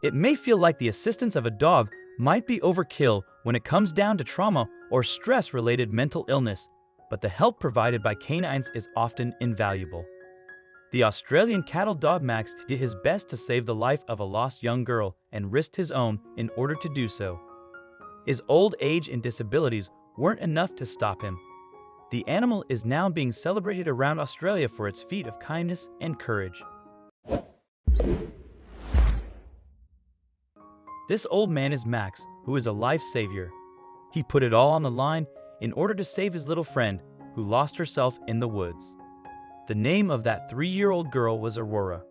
It may feel like the assistance of a dog might be overkill when it comes down to trauma or stress-related mental illness, but the help provided by canines is often invaluable. The Australian cattle dog Max did his best to save the life of a lost young girl and risked his own in order to do so. His old age and disabilities weren't enough to stop him. The animal is now being celebrated around Australia for its feat of kindness and courage. This old man is Max, who is a life savior. He put it all on the line in order to save his little friend, who lost herself in the woods. The name of that 3-year-old girl was Aurora.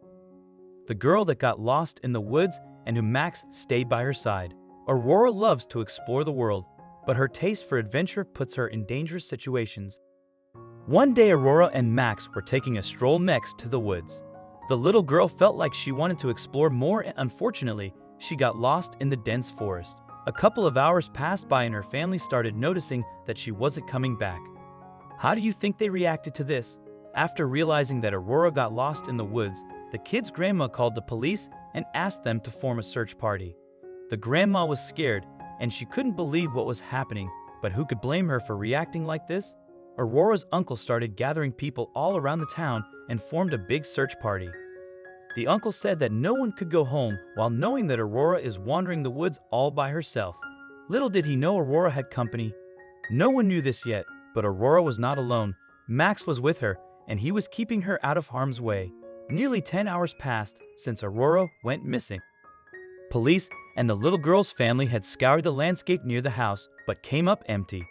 The girl that got lost in the woods and who Max stayed by her side. Aurora loves to explore the world, but her taste for adventure puts her in dangerous situations. One day Aurora and Max were taking a stroll next to the woods. The little girl felt like she wanted to explore more and unfortunately, she got lost in the dense forest. A couple of hours passed by and her family started noticing that she wasn't coming back. How do you think they reacted to this? After realizing that Aurora got lost in the woods, the kid's grandma called the police and asked them to form a search party. The grandma was scared and she couldn't believe what was happening, but who could blame her for reacting like this? Aurora's uncle started gathering people all around the town and formed a big search party. The uncle said that no one could go home while knowing that Aurora is wandering the woods all by herself. Little did he know Aurora had company. No one knew this yet, but Aurora was not alone. Max was with her, and he was keeping her out of harm's way. Nearly 10 hours passed since Aurora went missing. Police and the little girl's family had scoured the landscape near the house, but came up empty.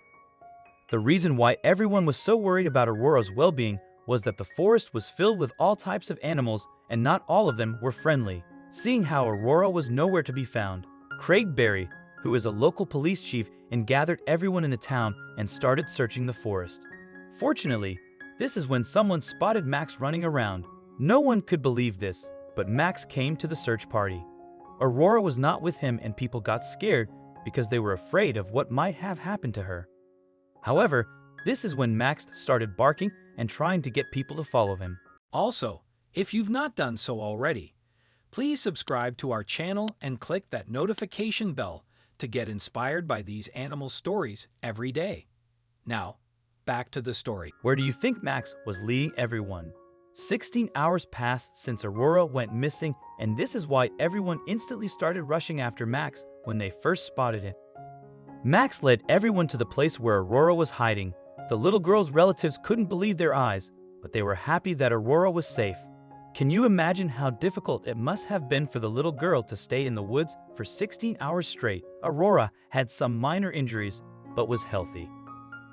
The reason why everyone was so worried about Aurora's well-being was that the forest was filled with all types of animals and not all of them were friendly. Seeing how Aurora was nowhere to be found, Craig Berry, who is a local police chief, gathered everyone in the town and started searching the forest. Fortunately, this is when someone spotted Max running around. No one could believe this, but Max came to the search party. Aurora was not with him and people got scared because they were afraid of what might have happened to her. However, this is when Max started barking and trying to get people to follow him. Also, if you've not done so already, please subscribe to our channel and click that notification bell to get inspired by these animal stories every day. Now, back to the story. Where do you think Max was leading everyone? 16 hours passed since Aurora went missing, and this is why everyone instantly started rushing after Max when they first spotted him. Max led everyone to the place where Aurora was hiding. The little girl's relatives couldn't believe their eyes, but they were happy that Aurora was safe. Can you imagine how difficult it must have been for the little girl to stay in the woods for 16 hours straight? Aurora had some minor injuries, but was healthy.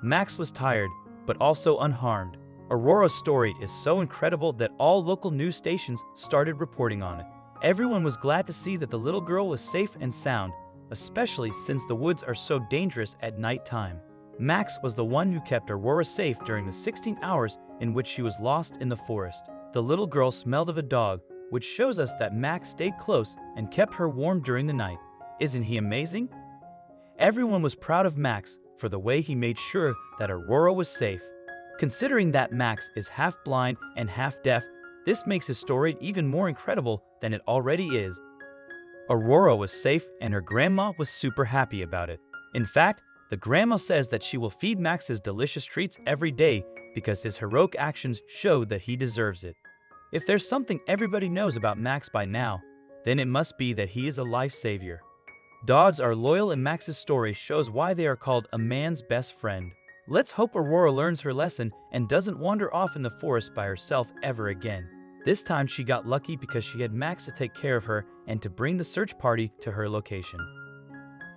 Max was tired, but also unharmed. Aurora's story is so incredible that all local news stations started reporting on it. Everyone was glad to see that the little girl was safe and sound, especially since the woods are so dangerous at night time. Max was the one who kept Aurora safe during the 16 hours in which she was lost in the forest. The little girl smelled of a dog, which shows us that Max stayed close and kept her warm during the night. Isn't he amazing? Everyone was proud of Max for the way he made sure that Aurora was safe. Considering that Max is half blind and half deaf, this makes his story even more incredible than it already is. Aurora was safe and her grandma was super happy about it. In fact, the grandma says that she will feed Max his delicious treats every day because his heroic actions show that he deserves it. If there's something everybody knows about Max by now, then it must be that he is a life savior. Dogs are loyal and Max's story shows why they are called a man's best friend. Let's hope Aurora learns her lesson and doesn't wander off in the forest by herself ever again. This time she got lucky because she had Max to take care of her and to bring the search party to her location.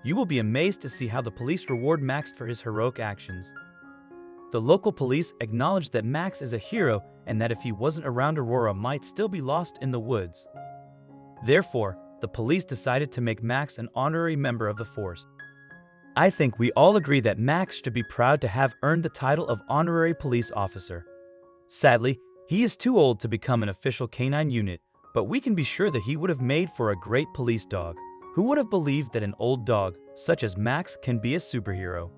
You will be amazed to see how the police reward Max for his heroic actions. The local police acknowledged that Max is a hero and that if he wasn't around, Aurora might still be lost in the woods. Therefore, the police decided to make Max an honorary member of the force. I think we all agree that Max should be proud to have earned the title of honorary police officer. Sadly, he is too old to become an official canine unit, but we can be sure that he would have made for a great police dog. Who would have believed that an old dog, such as Max, can be a superhero?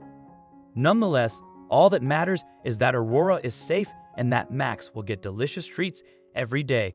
Nonetheless, all that matters is that Aurora is safe and that Max will get delicious treats every day.